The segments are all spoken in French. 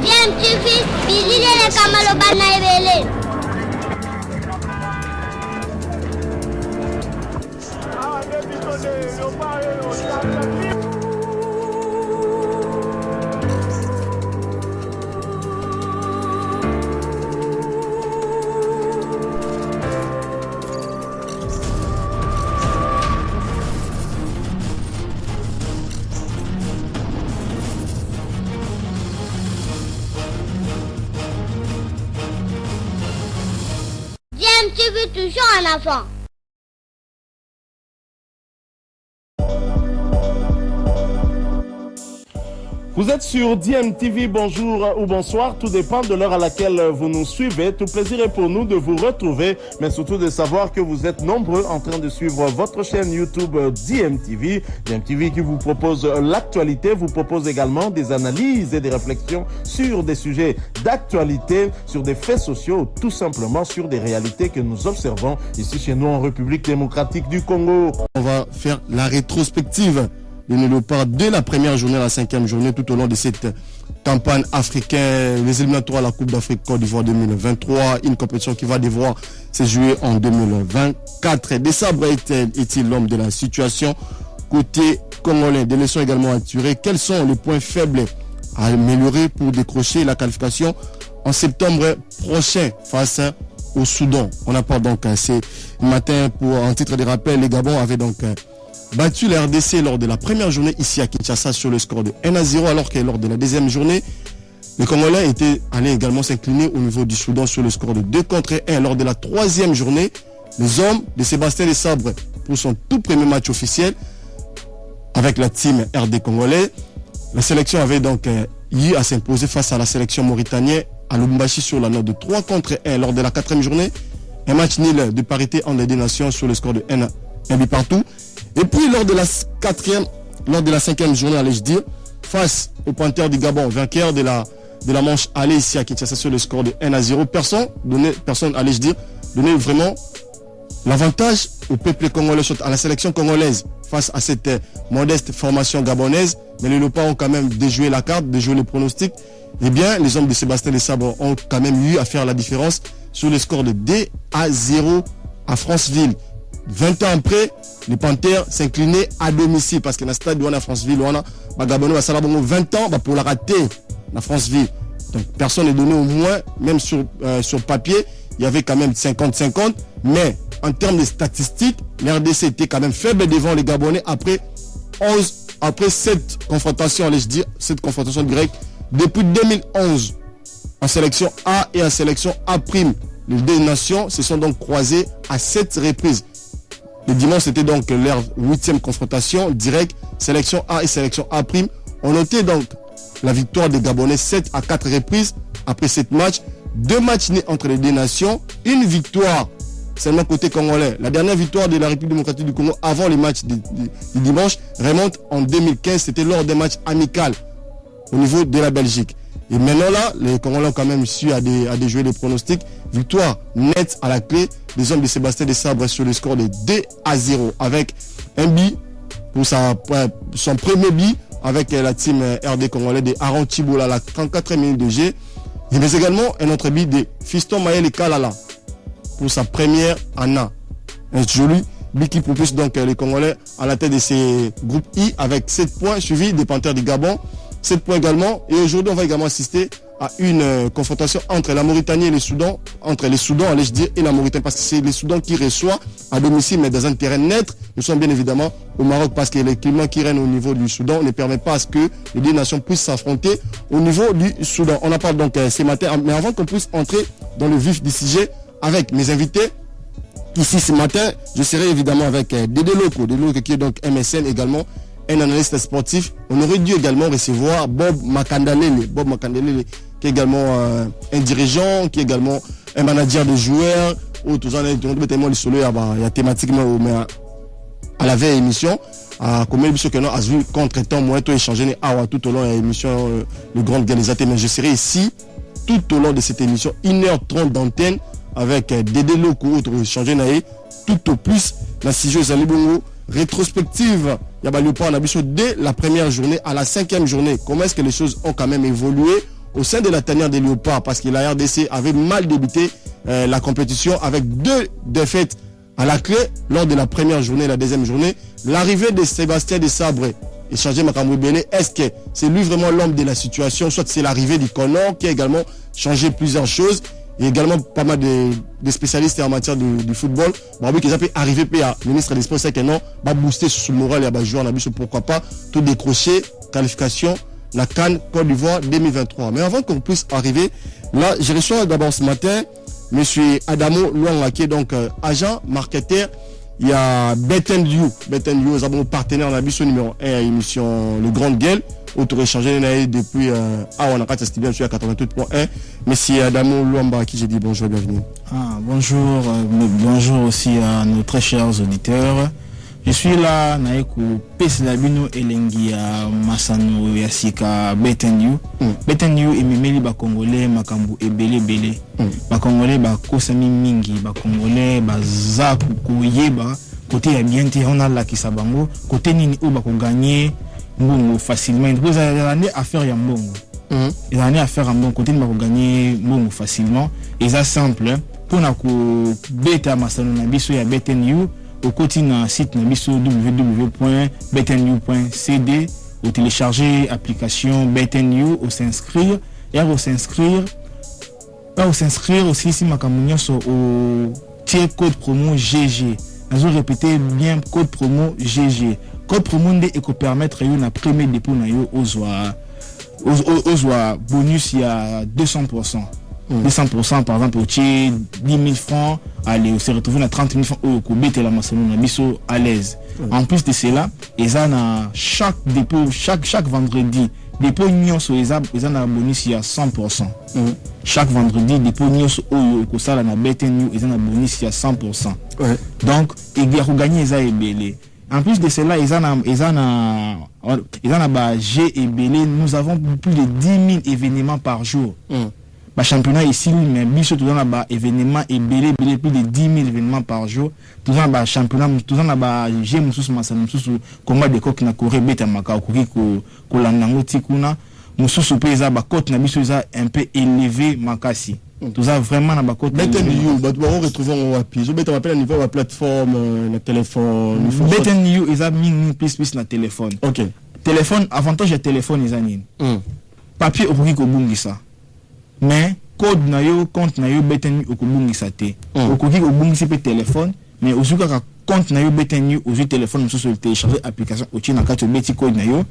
DMTV, bilile kamalo bana ebele. DMTV toujours en avant. Vous êtes sur DMTV, bonjour ou bonsoir, tout dépend de l'heure à laquelle vous nous suivez. Tout plaisir est pour nous de vous retrouver, mais surtout de savoir que vous êtes nombreux en train de suivre votre chaîne YouTube DMTV. DMTV qui vous propose l'actualité, vous propose également des analyses et des réflexions sur des sujets d'actualité, sur des faits sociaux, tout simplement sur des réalités que nous observons ici chez nous en République démocratique du Congo. On va faire la rétrospective de Léopard dès la première journée à la 5e journée tout au long de cette campagne africaine, les éliminatoires à la Coupe d'Afrique Côte d'Ivoire 2023, une compétition qui va devoir se jouer en 2024. Desabre est-il l'homme de la situation côté congolais? Des leçons également à tirer. Quels sont les points faibles à améliorer pour décrocher la qualification en septembre prochain face au Soudan? On apporte donc ce matin pour un titre de rappel. Les Gabon avaient donc battu la RDC lors de la première journée ici à Kinshasa sur le score de 1-0, alors que lors de la deuxième journée, les Congolais étaient allés également s'incliner au niveau du Soudan sur le score de 2-1. Lors de la troisième journée, les hommes de Sébastien Desabre pour son tout premier match officiel avec la team RD congolais, la sélection avait donc eu à s'imposer face à la sélection mauritanienne à Lubumbashi sur la note de 3-1. Lors de la quatrième journée, un match nul de parité entre les deux nations sur le score de 1 but partout. Et puis lors de la cinquième journée, allais-je dire, face aux Panthères du Gabon, vainqueur de la manche aller ici à Kinshasa sur le score de 1-0, personne, allais-je dire, donnait vraiment l'avantage au peuple congolais, à la sélection congolaise face à cette modeste formation gabonaise. Mais les Léopards ont quand même déjoué la carte, déjoué les pronostics. Eh bien, les hommes de Sébastien Desabre ont quand même eu à faire la différence sur le score de 2-0 à Franceville. 20 ans après, les Panthères s'inclinaient à domicile parce que dans le stade de Franceville, les Gabonais ont 20 ans pour la rater dans Franceville. Donc personne n'est donné au moins, même sur papier, il y avait quand même 50-50. Mais en termes de statistiques, l'RDC était quand même faible devant les Gabonais après 7 confrontations, allais-je dire, cette confrontation directe. Depuis 2011, en sélection A et en sélection A', les deux nations se sont donc croisées à 7 reprises. Le dimanche, c'était donc leur 8e confrontation directe, sélection A et sélection A'. On notait donc la victoire des Gabonais 7-4 reprises après 7 matchs. 2 matchs nés entre les deux nations, une victoire seulement côté congolais. La dernière victoire de la République démocratique du Congo avant les matchs du dimanche remonte en 2015. C'était lors des matchs amicaux au niveau de la Belgique. Et maintenant là, les Congolais ont quand même su à déjouer les pronostics. Victoire nette à la clé des hommes de Sébastien Desabre sur le score de 2-0 avec un but pour son premier but avec la team RD congolais de Aaron Thibault à la 34e minute de jeu. Mais également un autre but de Fiston Maël Kalala pour sa première ANA. Un joli but qui propulse donc les Congolais à la tête de ces groupes I avec 7 points suivis des Panthères du Gabon. 7 points également. Et aujourd'hui, on va également assister à une confrontation entre la Mauritanie et le Soudan. Entre les Soudans, allais-je dire, et la Mauritanie. Parce que c'est les Soudans qui reçoit à domicile, mais dans un terrain neutre. Nous sommes bien évidemment au Maroc parce que le climat qui règne au niveau du Soudan ne permet pas à ce que les deux nations puissent s'affronter au niveau du Soudan. On en parle donc ce matin. Mais avant qu'on puisse entrer dans le vif du sujet avec mes invités, ici ce matin, je serai évidemment avec Dédé Loko qui est donc MSN également, un analyste sportif. On aurait dû également recevoir Bob Makandalele. Bob Makandalele qui est également un dirigeant, qui est également un manager de joueurs. Tout ça, il y a thématiquement à la veille émission. Comme l'émission que nous avons vu contre-temps, moi, tout échangé tout au long de l'émission, le grand réalisateur. Mais je serai ici tout au long de cette émission, 1h30 d'antenne avec Dédé Loko, autre échangé tout au plus, la Sijou Zalibongo, rétrospective il y a Léopard en Abisso dès la première journée à la 5e journée. Comment est-ce que les choses ont quand même évolué au sein de la tanière des Léopards? Parce que la RDC avait mal débuté la compétition avec 2 défaites à la clé lors de la première journée et la deuxième journée. L'arrivée de Sébastien Desabré et changé Makambo Bélé, est-ce que c'est lui vraiment l'homme de la situation? Soit c'est l'arrivée du Connor qui a également changé plusieurs choses. Il y a également pas mal de spécialistes en matière du football. Bon, qui peut arriver à ministre des Sports, c'est que non, va booster sur le moral et va jouer en abus, pourquoi pas tout décrocher, qualification, la CAN Côte d'Ivoire 2023. Mais avant qu'on puisse arriver, là, je reçois d'abord ce matin monsieur Adamo Luanga, qui est donc agent marketeur. Il y a Beten You, nous avons partenaire en abus numéro 1 à l'émission Le Grand Gueule. Auto-échangé depuis on a 4 studios sur 88.1. Monsieur Adamo Luamba, à qui j'ai dit bonjour, bienvenue. Bonjour, bonjour aussi à nos très chers auditeurs. Je suis là, Naeku Peslabino Elengia Masano Yasika Betenyu. Betenyu et Mimeli Bakongolais, Makambu et Bele. Bakongolais, Bakosami Mingi, Bakongolais, Bazaku Koyeba. Côté Abiente, on a la Kisabango. Côté Nini Ou Bako gagner Mbongo facilement. Vous avez l'année à faire Yambongo. Ils ont à faire un bon côté, Bako gagner Mbongo facilement. Et ça simple. Pour nous, Beta Masano Nabiso ya Betenyu. Au quotidien, site www.betennew.cd, au télécharger l'application Betennew, au s'inscrire, et au s'inscrire aussi si ma campagne au tiers code promo GG. Nous répéter bien code promo GG. Code promo et qu'on permettre une premier dépôt aux bonus il y a 200%. 200% par exemple au tiers 10 000 francs, allez, on se retrouve à 30 000 francs au Koubet et la Macédoine, on à l'aise. En plus de cela, ils ont chaque dépôt, chaque vendredi, dépôt Nyon sur ils ont un bonus il y a 100%. Chaque vendredi, dépôt Nyon sur au Sala na Betenyu, ils ont un bonus il y a 100%. Donc, ils ont gagné ça et belé. En plus de cela, ils ont G et belé. Nous avons plus de 10 000 événements par jour. Championnat ici, mais biso tout dans là événements et belé plus de 10 000 événements par jour. Tout dans là championnat, tout dans là j'ai mususu masana mususu combat de coq na Corée beta maka okuki ko landango tikuna mususu pesa ba cote na biso za un peu élevé makasi. Tout ça vraiment na ba cote. Betenyu, on retrouve en wapi. Zo beta m'appelle à niveau la plateforme, le téléphone. Betenyu ils a mis plus na téléphone. OK. Téléphone avantage de téléphone ils anine. Papier okuki ko bungisa. Mais code na yo compte na yo Betenyu okubungisa te. Okoki obungisa pe téléphone mais ozuka ka compte na yo Betenyu ozu téléphone mususu le télécharger application oti na kati beti code na yo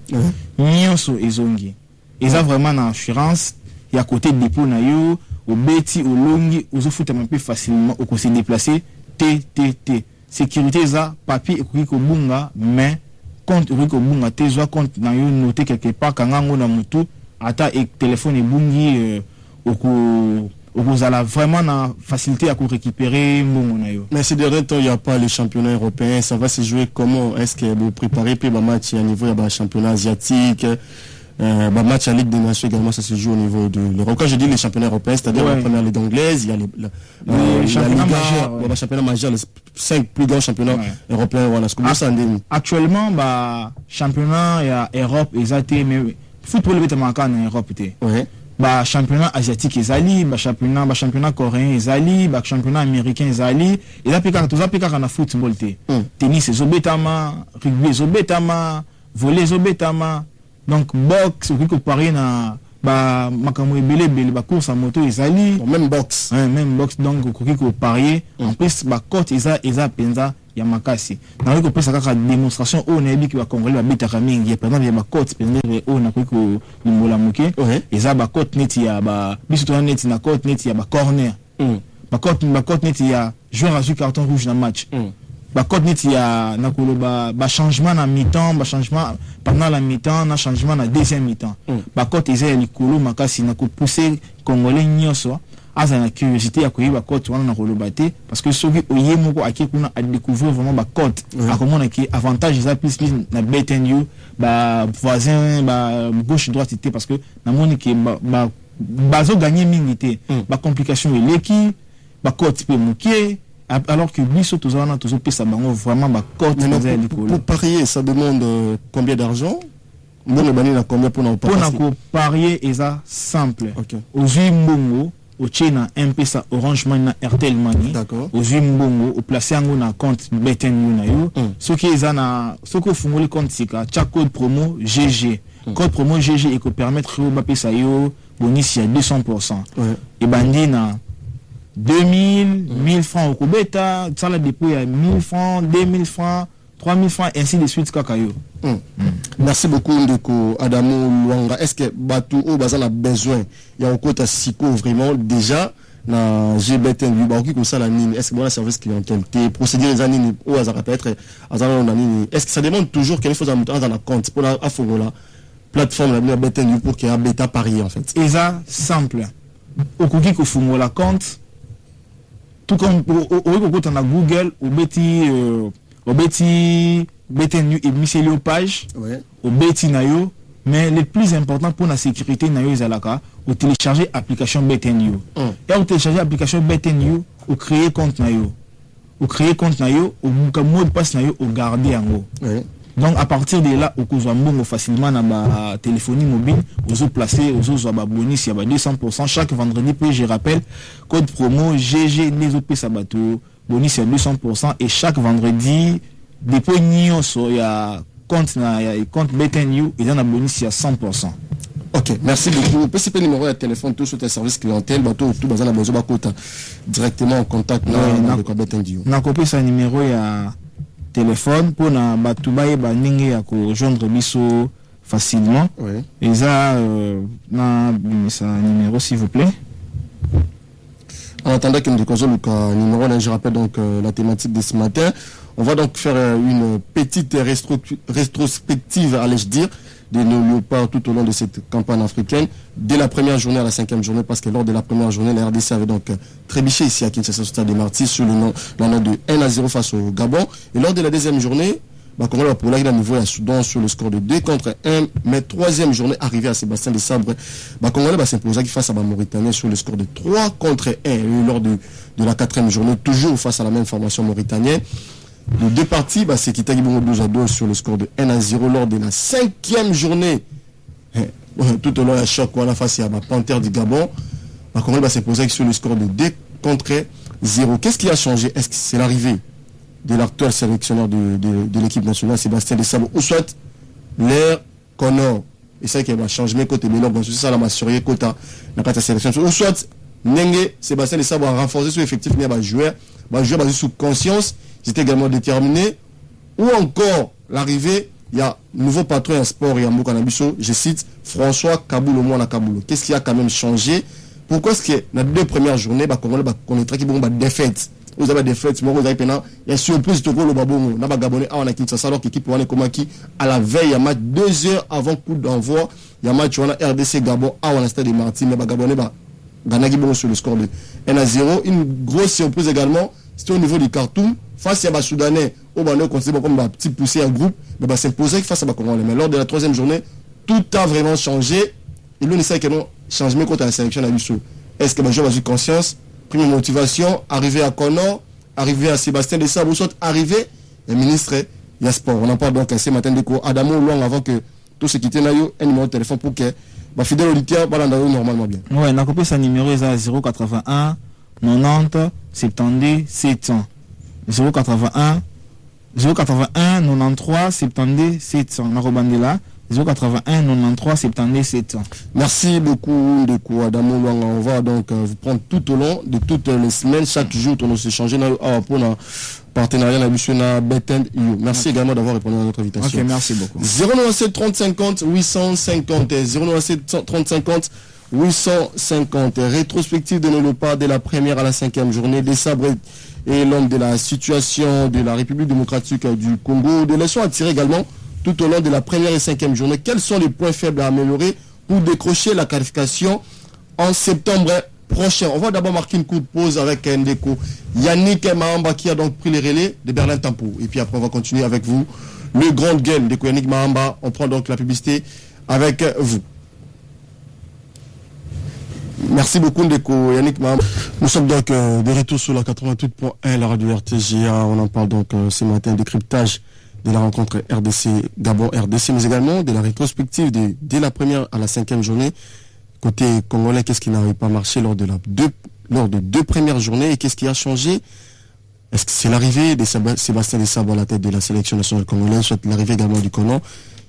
nyonso ezongi. Eza vraiment na assurance ya côté dépôt na yo au beti au longi ozu futa un peu facilement au se déplacer t sécurité za papier okoki ko bunga mais compte okoki ko bunga te zo compte na yo noter quelque part kangango na mutu ata et téléphone e bungi vous allez vraiment la facilité à récupérer mon. Mais ces derniers temps, il n'y a pas les championnats européens. Ça va se jouer comment? Est-ce que vous préparez puis match à niveau de championnat asiatique, match à Ligue des Nations également, ça se joue au niveau de l'Europe. Quand je dis les championnats européens, c'est-à-dire la première Ligue anglaise, il y a les championnats majeurs, les championnats majeurs, les 5 plus grands championnats européens. Voilà. Actuellement, championnat il y a Europe, exactement, mais football est en Europe. Championnat asiatique ezali, championnat coréen ezali, championnat américain ezali, et là tout ça na football te. Tennis ezobetama, rugby ezobetama, volley ezobetama. Donc boxe ou que parier na makambo ebele course à moto ezali, même boxe. Même boxe donc ko parier. En plus cote eza penza ya makasi. Na ko pesa kaka démonstration o na biki ba Congolais ba beta mingi ya pendant ya ba cote penza o na ko limbola moke. Eza ba cote net ya ba biso to net na cote net ya ba corner. Ba cote net ya joueur a joué carton rouge dans match. Ba cote net ya na ko ba changement na mi-temps, ba changement pendant la mi-temps, na changement na deuxième mi-temps. Ba cote eza ya likolo makasi na ko pousser Congolais nyonso. Asa na curiosité ya koyiba cote wana na kolobate parce que soki oyemoko akekuna a découvrir vraiment ba cote a comment ki avantage za plus na Betenyu ba voisin ba gauche droite té parce que na moni ki bazo gagner mingi té ba complication eleki ba cote pe moké alors que biso tozana tozopesa bango vraiment ba cote pour parier ça demande combien d'argent? Mbongo bani na combien pour parier eza simple. Ozui mbongo ochina M-Pesa Orange Money na Airtel Money. Ozui mbongo o placer yango na compte BetNU na yo. Soki eza na soko fungoli compte sika cha code promo GG. Code promo GG eko permettre yo ba pesa yo bonus à 200%. Et bandi na 2000, 1000 francs au Kubeta, ça la dépôt à 1000 francs, 2000 francs, 3000 francs, ainsi de suite. Merci beaucoup, Ndeko Adamo Luanga. Est-ce que Batou au Bazan a besoin? Il y a un côté psycho vraiment déjà na GBTN, comme ça la mine. Est-ce que moi, la service clientèle, procédure les années au hasard peut-être, est-ce que ça demande toujours quelque chose à mettre dans la compte pour la Afogola, plateforme la BTN pour qu'il y ait un bêta pari en fait? Et ça, simple. Au cookie qu'on fout la compte. Tout comme au Google, au Betty BTNU et mis page, au Betty Nayo, mais le plus important pour la sécurité Nayo Zalaka, au télécharger l'application BTNU. Et au télécharger l'application BTNU, au créer compte Nayo. Au créer compte Nayo, au mot de passe Nayo, au garder en haut. Donc à partir de là, au Kouzouambongo facilement dans ma téléphonie mobile, aux placer, aux bonus, il y a 200% chaque vendredi. Puis je rappelle, code promo GG Nesope Sabato, bonus à 200% et chaque vendredi, dépôt Nyonso, il y a compte BTNU, il y a un bonus à 100%. Ok, merci beaucoup. PCP numéro de téléphone, tout sur tes services clientèle, bateau, tout bazar la besoin directement en contact avec BTNU. On a copié ce numéro, il y a téléphone pour na batubaye ba ningi ya ko joindre biso facilement. Et ça na ça numéro s'il vous plaît. En attendant que nous découvrons le numéro là, je rappelle donc la thématique de ce matin. On va donc faire une petite rétrospective, allais-je dire, de nos léopards tout au long de cette campagne africaine, dès la première journée à la 5e journée, parce que lors de la première journée, la RDC avait donc trébuché ici à Kinshasa, au stade des Martyrs, sur le nom de 1-0 face au Gabon. Et lors de la deuxième journée, Congo va pour là, il a niveau à Soudan sur le score de 2-1. Mais troisième journée, arrivé à Sébastien de Sabre, Congo va s'imposer face à Mauritanie sur le score de 3-1. Et lors de la quatrième journée, toujours face à la même formation mauritanienne. Les deux parties, c'est Kitagi Bongo 12-2 sur le score de 1-0 lors de la 5e journée. Tout au long de la choc, face à la Panthère du Gabon, Congo va s'imposer sur le score de 2-0. Qu'est-ce qui a changé? Est-ce que c'est l'arrivée de l'actuel sélectionneur de l'équipe nationale, Sébastien de Sabre, ou soit l'air Connor, et ça qui va changer mes côtés, mais non, c'est ça la massurée côté la sélection, ou soit Nenge, Sébastien de Sabre a renforcé son effectif, mais joueur basé sous conscience. J'étais également déterminé. Ou encore, l'arrivée, il y a nouveau patron en sport et en Mokanabiso, je cite, François Kaboul au moins à Kaboul. Qu'est-ce qui a quand même changé? Pourquoi est-ce que dans les deux premières journées, on est très qui vont défaite? Vous avez des fêtes, il y a surprise de le Babongo, n'a pas Gabonais à la Kinshasa, alors l'équipe Wane Komaki, à la veille, il y a match 2 heures avant coup d'envoi, il y a match RDC Gabon à la stade de Martin, mais Gabonais, Ganagi Bongo sur le score de 1-0. Une grosse surprise également, c'était au niveau du Khartoum. Face à les Soudanais, au Bano, considéré comme un petit poussé à groupe, mais s'imposer face à Congolais. Mais lors de la troisième journée, tout a vraiment changé. Et l'on essaie que non, changement contre la sélection à l'USO. Est-ce que Bajo a eu conscience? Première motivation, arriver à Connor, arriver à Sébastien de Sabre, ou soit arriver, le ministre, il y a sport. On en parle donc ce matin de quoi Adamo Long avant que tout ce qui était là, un numéro de téléphone pour que ma fidèle auditeur parle normalement bien. Oui, on a copié sa numéro, c'est 081 90 72 700. 081 93 72 700. On a rebandé là. 081 93 72 700. Merci beaucoup de quoi Adamo Luanga. On va donc vous prendre tout au long de toutes les semaines, chaque jour, on se changer pour notre partenariat na BTN. Merci également d'avoir répondu à notre invitation. Ok, merci beaucoup. 097 30 50 850 097 30 50 850. Rétrospective de nos léopards de la première à la 5e journée des sabres et l'homme de la situation de la République démocratique du Congo. Des leçons à tirer également tout au long de la première et 5e journée. Quels sont les points faibles à améliorer pour décrocher la qualification en septembre prochain? On va d'abord marquer une courte pause avec Ndeko Yannick Mahamba qui a donc pris les relais de Berlin Tempo. Et puis après on va continuer avec vous. Le grand game de Yannick Mahamba. On prend donc la publicité avec vous. Merci beaucoup Ndeko, Yannick Maham. Nous sommes donc de retour sur la 88.1, la radio RTGA. On en parle donc ce matin, décryptage de la rencontre RDC, Gabon-RDC, mais également de la rétrospective dès la première à la 5e journée. Côté congolais, qu'est-ce qui n'avait pas marché lors de deux premières journées et qu'est-ce qui a changé? Est-ce que c'est l'arrivée de Sébastien Desabre à la tête de la sélection nationale congolaise, soit l'arrivée également du Conan,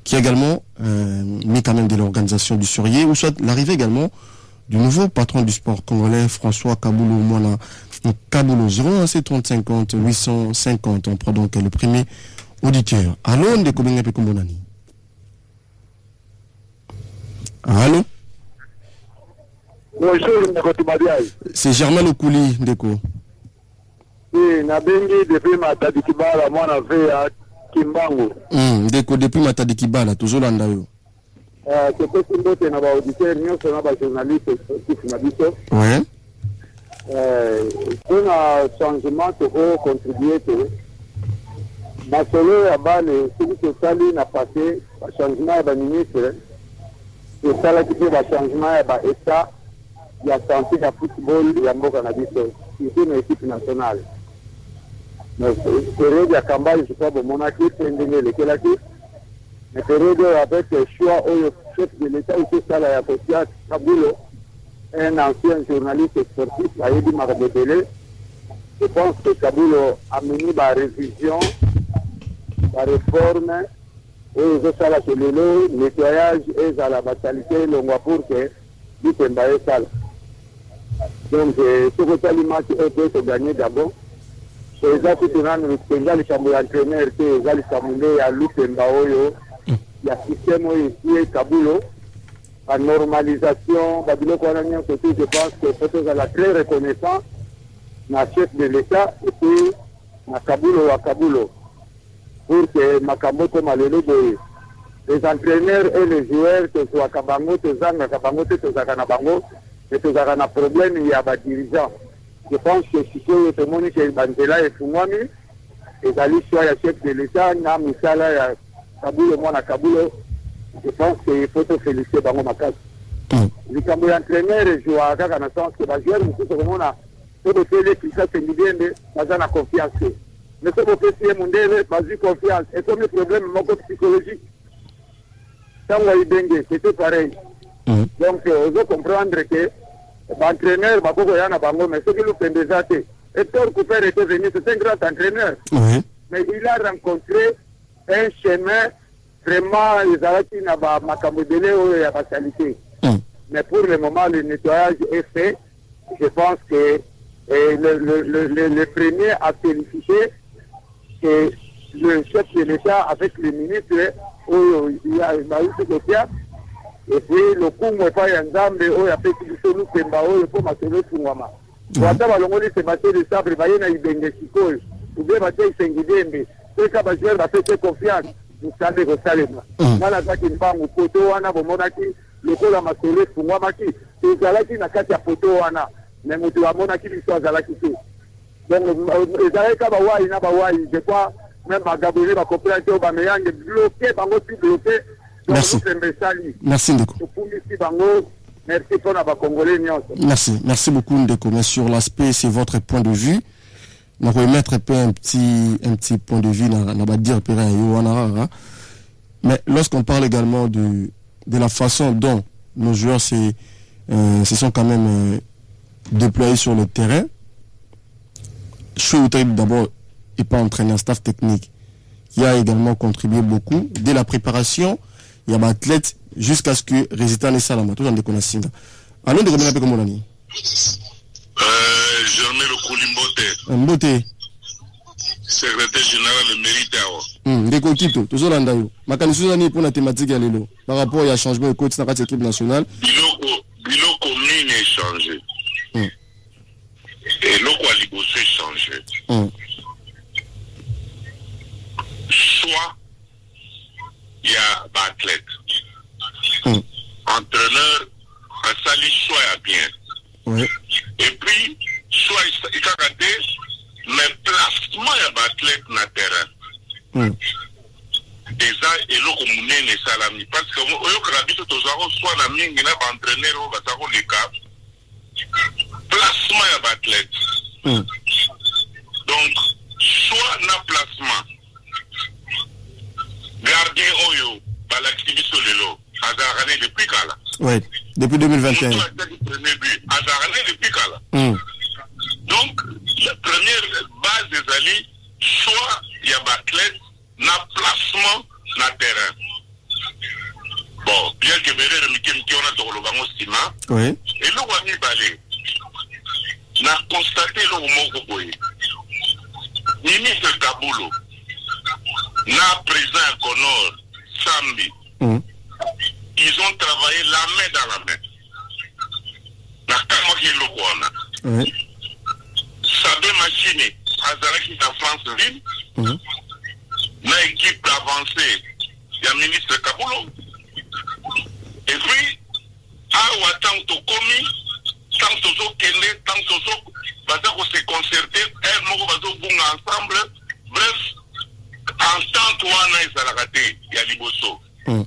qui a également mis quand même de l'organisation du Surier, ou soit l'arrivée également du nouveau patron du sport congolais, François Kaboulou Moana. Kaboulou 0,1 850. On prend donc le premier auditeur. Allô, Ndeko Bengape Kombonani. Allô? Bonjour, Ndeko Tubadiaï. C'est Germain Okouli, Ndeko. Oui, Nabengi depuis Matadi Kibala, moi on avait à Kimbango. Ndeko depuis Matadi Kibala, toujours l'andayo. C'est possible que nous avons auditeur, nous sommes des journalistes sportifs Nabiso. Ouais. Pour un changement, il faut contribuer. Ma solo à bas, celui qui Sali n'a passé, le changement est ministre. C'est ça là qui fait le changement est l'État. Il y a santé, il y a football, il y a Mboka Nabiso. C'est une équipe nationale. Mais période de campagne, je crois que mon équipe, c'est une de l'équipe. Mais période avec le choix au chef de l'État, il fait ça la Yakotia Kabulo, un ancien journaliste sportif, a dit Marabébélé. Je pense que Kabulo a mené la révision, la réforme, et ça la cellule, nettoyage et la batalité, le mois pour que l'Itembaye sale. Donc, ce que ça l'image peut se gagner d'abord. Et ça, c'est les chambres d'entraîneurs, les chambres à l'Itembaye. Il y a un système ici, Kabulo, la normalisation, je pense que peut-être à la très reconnaissant, la chef de l'État, et puis à Kabulo, pour que Makambo comme les entraîneurs et les joueurs, que ce soit Kabango, Tozanga, Kabango, Tozanga, Nabango, et Tozanga, problème, il y a des dirigeants. Je pense que si tout le monde est Bandela et Fumwami, et d'aller soit le chef de l'État, Namisala, Kabulo, moi, Kabulo, je pense qu'il faut te féliciter dans mon cas. Les entraîneurs et joueurs, dans le sens que les joueurs, tout le monde a fait les clients, c'est bien, mais ils ont confiance. Mais ce qu'on fait, c'est mon délai, pas confiance. Et comme le problème, mon côté psychologique, ça va y bengue, c'était pareil. Donc, on doit comprendre que l'entraîneur, mais ce qu'il nous fait déjà, et Thor Cooper était venu, c'est un grand entraîneur. Mais il a rencontré un chemin vraiment, les Arabes n'ont pas macamodélé ou la fatalité. Mais pour le moment, le nettoyage est fait. Je pense que le premier a félicité que le chef de l'État avec le ministre, il y a eu et puis le coup, il n'y a pas d'ensemble, il y a fait qu'il faut nous faire il faut m'assurer tout le monde. Pour attendre, c'est Sébastien Desabre, il y a une bengesicole, ou bien Mathieu Sengidembe. C'est que les joueurs ont fait confiance. Vous savez, vous savez. Dans la zaki mbangu, photo wana, bomonaki, le col à massolé, fumwamaki, c'est zalaki na kati ya photo wana, mais mutu wa monaki, l'histoire zalaki tout. Donc, les Arabes, bawai, na bawai, je crois, même à Gabriel, à coopération, Bameyang, bloqué, bango, tout bloqué. Merci. Merci, Ndeko. Merci pour la Congolais. Merci beaucoup, Ndeko. Mais sur l'aspect, c'est votre point de vue. On va mettre un petit point de vue mais lorsqu'on parle également de la façon dont nos joueurs se sont quand même déployés sur le terrain, Chououtaïb d'abord n'est pas entraîné un staff technique qui a également contribué beaucoup dès la préparation. Il y a un athlète jusqu'à ce que résultat n'est salama tout en déconnaissant. Allons de revenir un peu comme on a dit. Germain Okouli Mbote. Secrétaire général de mérite. Ndeko Kito, toujours l'andayo. Makanisu zani pour la thématique à l'élo. Par rapport à changement de coach dans la équipe nationale. Biloko mine est changé. Et l'oko a libossé changé. Soit il y a athlète. Entraîneur, un sali soit bien. Et puis, soit il a raté, mais placement il y a athlète na terrain. Déjà, et l'autre mouné ne salami. Parce que au Yokabiso, soit la mingi n'a pas entraîneur, on va savoir les cas. placement ya baathlète. Donc soit na placement gardien oyo balakisi biso lelo azalaka depuis kala. Oui, depuis 2021. Azalaka depuis kala. Donc la première base des alliés, soit il y a athlète na placement na terrain. Bon, bien que Béré Mikem qui on a dans le bango sima. Oui. Et le Wami Balé n'a constaté le mot boy. Ministre Kaboulou n'a président Conor Sambi. Ils ont travaillé la main dans la main. Na kama ki lo kwana. Oui. Sabé machine Azaraki na France-Ville. Na équipe avancée, il y a ministre Kaboulou. Et puis, à tant que commis, tant que kende, tant que se concerter, elle m'a dit ensemble. Bref, en tant que on a Zalakate, il y a Liboso. On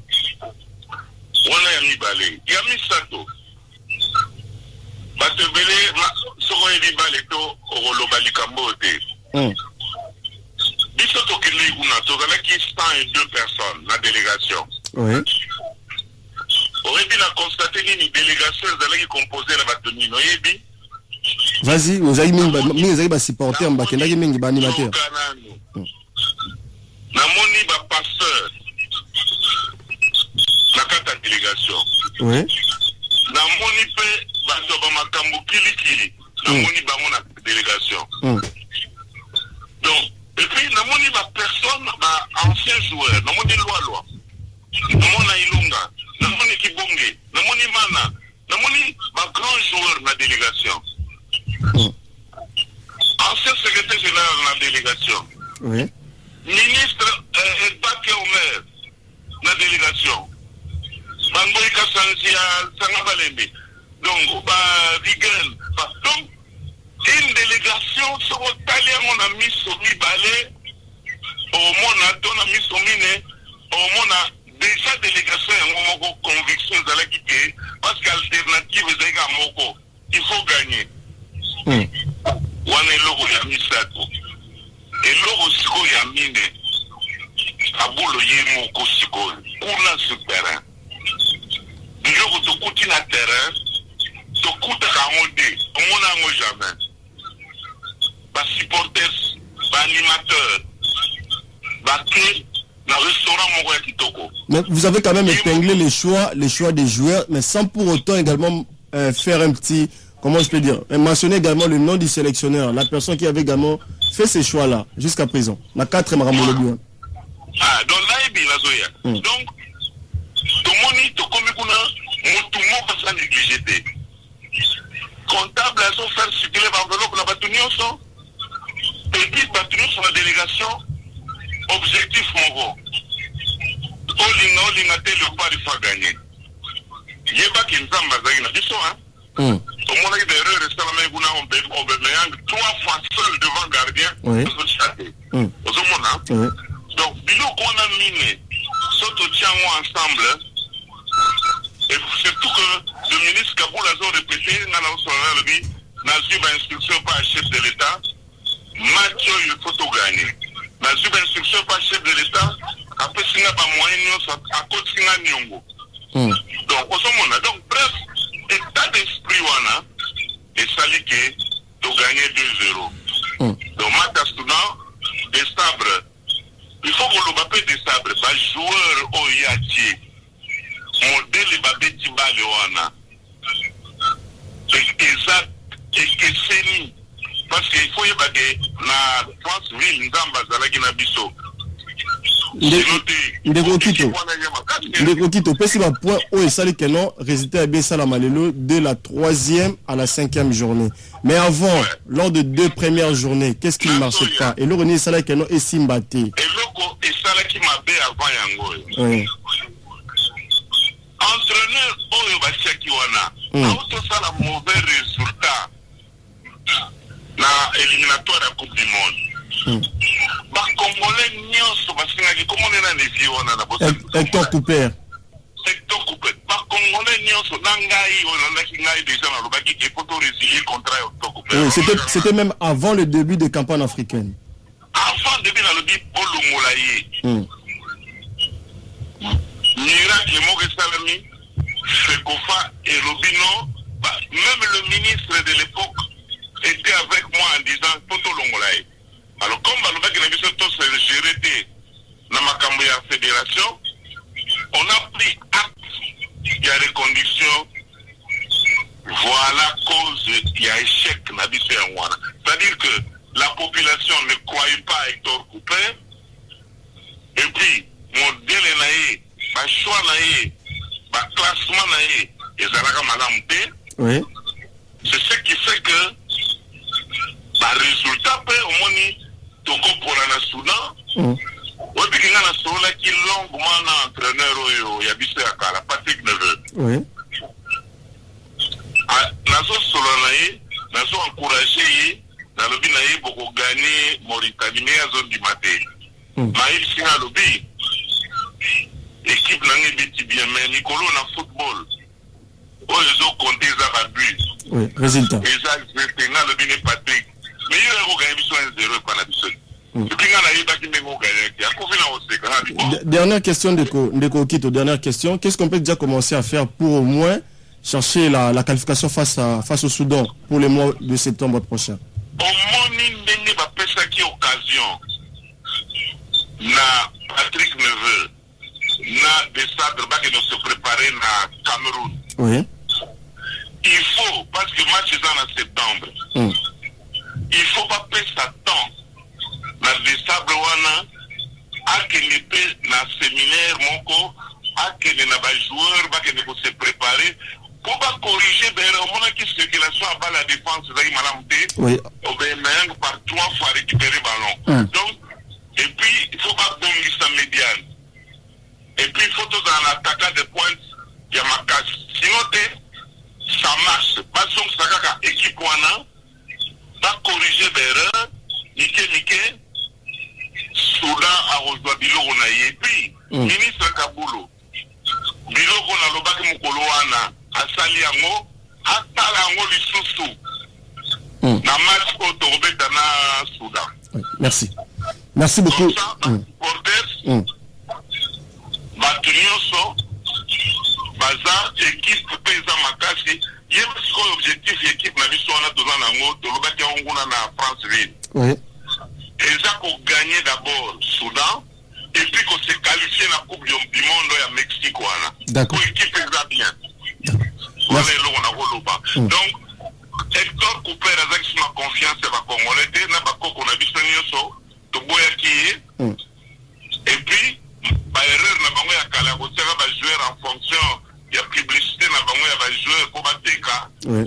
a mis balé, il y a mis Sato. Parce que belé, soko ebi balé to olo balikambote. Biso to kende kuna to qui 102 personnes la délégation. Oui. Oyebi na constaté une délégation qui composée la batonine oyebi. Vas-y, vous avez mis supporter mbakenda ki mingi ba animateur. Na moni ba pasteur. Na kata délégation. Oui. Na moni pe ba to ba makambo kilikili. Na moni ba mona délégation. Donc, et puis na moni ba personne ba ancien joueur, na moni loi. Na mona Ilunga. Namoni Kibonge, Namoni Mana, Namoni ma grand joueur de la délégation. Ancien secrétaire général de la délégation. Oui. Ministre Elbake Omer de la délégation. Bangoy Kassanzia, Sangabalembe. Donc, Rigel. Donc, une délégation sur le talent, on a mis Somi Balé, au Mona, on a mis Somine, au Mona. Déjà délégation et mon conviction de la quitter parce qu'alternative est à Moko. Il faut gagner. On est logo yami sato. Et logo siko yamine. Abolo ye moko siko. Kuna sur terrain. Du jour to kuti na terrain. To kuta kamode. On n'a mo jamais. Ba supporters, ba animateurs, ba clé. Mais vous avez quand même épinglé les choix des joueurs, mais sans pour autant également faire un petit, comment je peux dire, mentionner également le nom du sélectionneur, la personne qui avait également fait ces choix-là jusqu'à présent. La 4e Ramolo. Ah, donc là, il y a Zoya. Donc, tout le monde, tout le monde va s'en négliger. Comptable, elles ont fait circuler par l'enveloppe, la bâtonnière, et puis bâtonnière sur la délégation. Objectif mon Olinga tel le pas il faut gagner. Yeba qui nous a basé na biso hein. Au moins il erreur reste la main guna on be 3 fois seul devant gardien. Au moment donc bilo qu'on a miné surtout tiens ensemble et surtout que le ministre Kaboul a répété dans la instruction par chef de l'État match il faut tout gagner. La instruction par chef de l'État, après il n'y a pas moyen à cause de Nyongo. Donc, donc, bref, état d'esprit, et ça dit que tu gagnes 2-0. Donc, maintenant, des sabres, il faut qu'on le bappe des sabres, les joueurs au Yati, modèle et babé Tibalioana, exact, et que c'est parce qu'il faut y avoir na France-Ville, Nzamba, Zalagi na biso. Ndeko Kito, pesi ba point où est salé que non, résultat est bien ça la Malélo de la 3e à la 5e journée. Mais avant, lors de 2 premières journées, qu'est-ce qui ne marchait pas? Et le René Salé que non est Simbaté. Et loco et Salé qui m'a bé avant Yango. Entraîneur Oyo Bachaki Wana, auto ça la mauvais résultat. Na éliminatoire de la Coupe du Monde. Bah, Congolais, Nyos, parce que comment on est dans les yeux, on a Hector Cooper. Hector Cooper. Bah, Congolais, Congolais nyonso nangai onandaki ngai déjà na lobaki qu'il faut résilier contrat au Oui, c'était même avant le début des campagnes africaines. Avant début na lobi bolongolaye. Miracle moko salami Fekofa et Robino, même le ministre de l'époque était avec moi en disant Poto Longolaye. Alors comme balobaki na biso tous géré na makambo ya fédération, on a pris acte de reconduction. Voilà cause il y a échec na biso ya wana. C'est-à-dire que la population ne croyait pas à Hector Couper. Et puis modèle naïe, ba choix naïe, ba classement naïe, ezalaka malamu te. Oui. C'est ce qui fait que ba résultat pe omoni toko pona na Soudan. Oui, puis na sola ki longuement na entraîneur oyo ya biso ya kala Patrick Neveu. Oui. Nazo solo naïe, nazo encourager na lobi naïe boko gagner Mauritanie mais à zone du matin. Maïl Singa lobi équipe nange biti bien mais Nicolo na football. Oh ils ont compté ça ba but. Oui, résultat. Exact, c'est na lobi ne Patrick. Mais il a gagné biso 1-0 par la biso. Dernière question de Kokito, dernière question. Qu'est-ce qu'on peut déjà commencer à faire pour au moins chercher la qualification face au Soudan pour les mois de septembre prochain? Au moins, il n'y a pas occasion. Na Patrick Neveu, na Dessadre, qui nous se préparer na Cameroun. Oui. Il faut, parce que le match est en septembre, il ne faut pas perdre sa temps. Na Dessadre, akende pe na séminaire moko akende na ba joueur bakende ko se préparer pour pas corriger derrière on a qui circulation à la défense zaki malamté oui même par 3 fois récupérer ballon donc et puis il faut pas bongi sa médiane et puis il faut tout dans l'attaquant de pointe ya makas sinon ça marche pas son sakaka équipe wana pas corriger derrière nike Soudan a rejoint Biloko na yepi ministre Kabulo Biloko na lobaki mukolo wana asali yango atala yango lisusu na match otobeta na Soudan. Merci beaucoup. Portes batu nyonso baza équipe pesa makasi yeba siko objectif équipe na biso wana toza nango tolobaki yango na Franceville. Oui. Ils ont gagné d'abord Soudan et puis qu'on s'est qualifié la Coupe du Monde à Mexique. D'accord. Pour équipe bien. Donc, Hector Couper avec ma confiance à la Congolais, n'a pas qu'on a vu ce et puis, par erreur, n'a pas eu à Calabotia, va jouer en fonction de la publicité, n'a pas eu à jouer pour Bateka. Oui.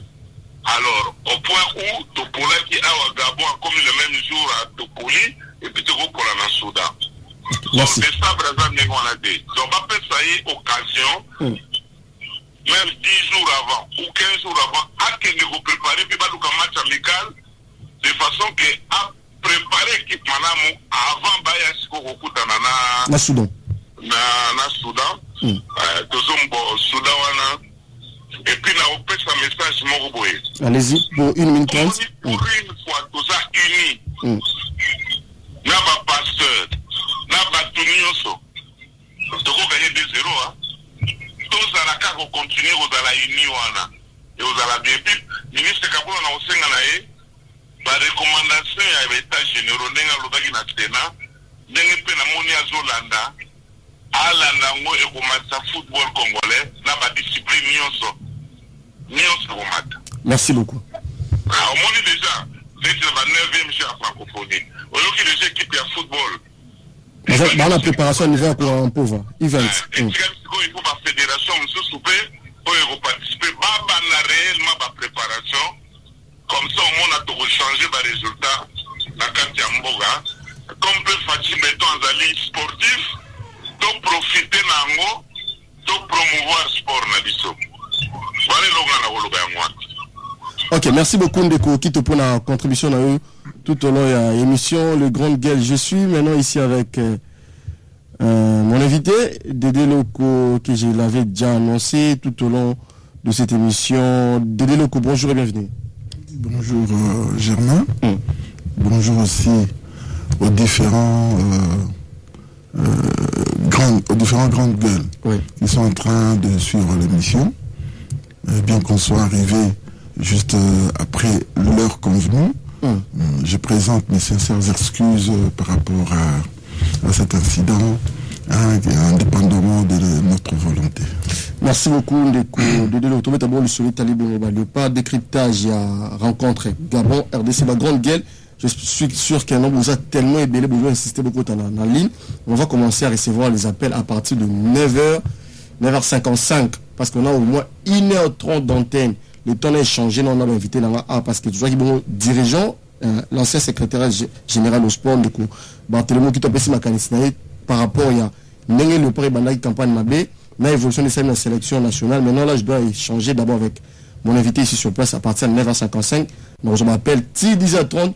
Alors, au point où Topola qui a au Gabon a commis le même jour à Topoli et puis Togo pour la Soudan. Merci. Donc, c'est ça, par exemple, on a dit. Donc, on peut faire occasion, même 10 jours avant ou 15 jours avant, à que nous préparer, puis pas un match amical, de façon que à préparer l'équipe avant Baya na Soudan. Na Soudan. Soudan, et puis là, on peut un message Moroboé. Allez-y, pour 1 minute 30. Pour une fois, tous ça unis. N'a pas pasteur, n'a pas tout nyonso. Donc on gagne 2-0. Tous à la carte, on continue aux à la unis et aux à la bien. Puis, ministre Kabula na osenga na ye, ba recommandation ya état généraux nenga lobaki na Sénat, ndenge pe na moni azolanda. Alanda ngo e komata football congolais na ba discipline nyonso. Merci beaucoup. Au moins déjà, c'est le 9e jeu à francophonie. Aujourd'hui, les équipes de football. Dans la préparation, on va pour un pauvre event. Il faut la fédération, pour participer, réellement à la préparation. Comme ça, au moins, on a changé les résultats. La carte Yamboga. Comme peut fatiguer, mettons, en ligne sportif, de profiter d'ango, de promouvoir le sport. Ok, merci beaucoup Ndeko Kito pour la contribution à eux tout au long de l'émission Le Grand Gueule. Je suis maintenant ici avec Mon invité, Dédé Loko, que je l'avais déjà annoncé tout au long de cette émission. Dédé Loko, bonjour et bienvenue. Bonjour Germain. Bonjour aussi aux différents grandes gueules qui sont en train de suivre l'émission. Bien qu'on soit arrivé juste après l'heure convenue, je présente mes sincères excuses par rapport à cet incident, indépendamment de notre volonté. Merci beaucoup, Ndeko. Dédé Loko, d'abord le solide Talibon, le pas décryptage, il y a rencontre Gabon, RDC, la grande gueule. Je suis sûr qu'un homme vous a tellement ébélé, vous avez insisté beaucoup dans la ligne. On va commencer à recevoir les appels à partir de 9h55, parce qu'on a au moins 1h30 d'antenne. Le temps a changé, on a invité dans la A, parce que tu vois qu'il y a dirigeant, l'ancien secrétaire général au sport, du coup, Barthélémy qui t'a passé ma canissinaï par rapport à Nengue le pré Bandai campagne Mabé, la évolution de la sélection nationale. Maintenant, là, je dois échanger d'abord avec mon invité ici sur place à partir de 9h55. Donc, je m'appelle Ti 10h30.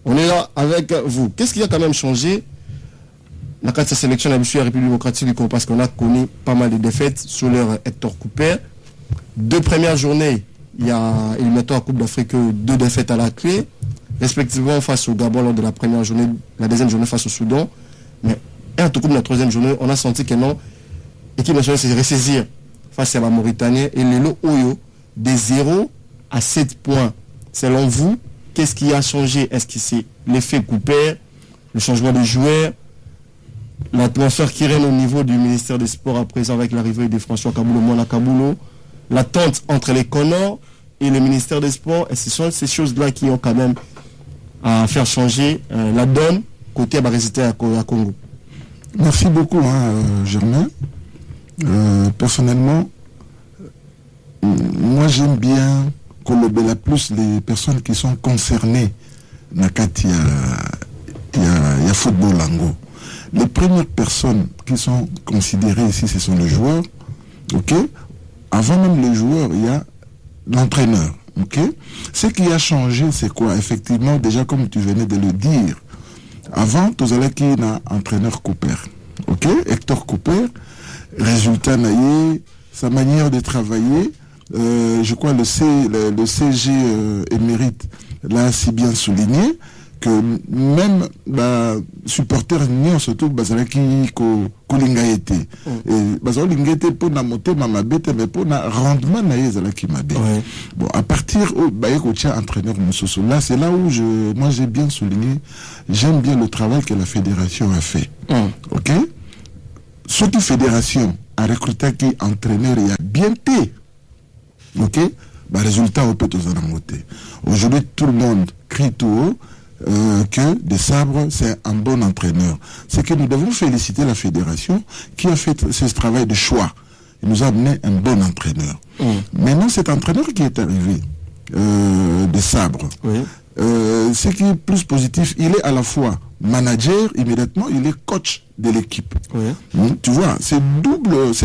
On est là avec vous. Qu'est-ce qui a quand même changé dans la sélection de la République démocratique du Congo, parce qu'on a connu pas mal de défaites sur leur Hector Cooper. 2 premières journées, il y a éliminatoire à Coupe d'Afrique, 2 défaites à la clé, respectivement face au Gabon lors de la première journée, la deuxième journée face au Soudan. Mais en tout cas, la troisième journée, on a senti que non, l'équipe nationale s'est ressaisir face à la Mauritanie et les lots Oyo de 0 à 7 points. Selon vous, qu'est-ce qui a changé? Est-ce que c'est l'effet Cooper, le changement de joueurs, l'atmosphère qui règne au niveau du ministère des Sports à présent avec l'arrivée de François Kaboulou, Mona Kaboulou, l'attente entre les Connors et le ministère des Sports? Et ce sont ces choses-là qui ont quand même à faire changer la donne côté à résister à Congo. Merci beaucoup, Germain. Personnellement, moi j'aime bien collaborer plus les personnes qui sont concernées dans le football lango. Les premières personnes qui sont considérées ici, ce sont les joueurs. Ok. Avant même les joueurs, il y a l'entraîneur. Ok. Ce qui a changé, c'est quoi? Effectivement, déjà comme tu venais de le dire, avant, tu avais qui un entraîneur Cooper. Ok. Hector Cooper, résultat naïe, sa manière de travailler. Je crois le CG émérite l'a si bien souligné que même supporters n'y surtout bazalaki ko lingaete et bazali lingaete pour na monter ma bête mais pour na rendement na yazalaki mabe. Bon, à partir où bayekotia entraîneur Moussoso, là c'est là où moi j'ai bien souligné, j'aime bien le travail que la fédération a fait. OK, ce qui fédération a recruté qui entraîneur il y a bien été. Ok, résultat au peut aujourd'hui tout le monde crie tout haut que De Sabre c'est un bon entraîneur. C'est que nous devons féliciter la fédération qui a fait ce travail de choix. Il nous a amené un bon entraîneur. Maintenant cet entraîneur qui est arrivé, De Sabre, ce qui est plus positif, il est à la fois manager, immédiatement il est coach de l'équipe. Tu vois, c'est double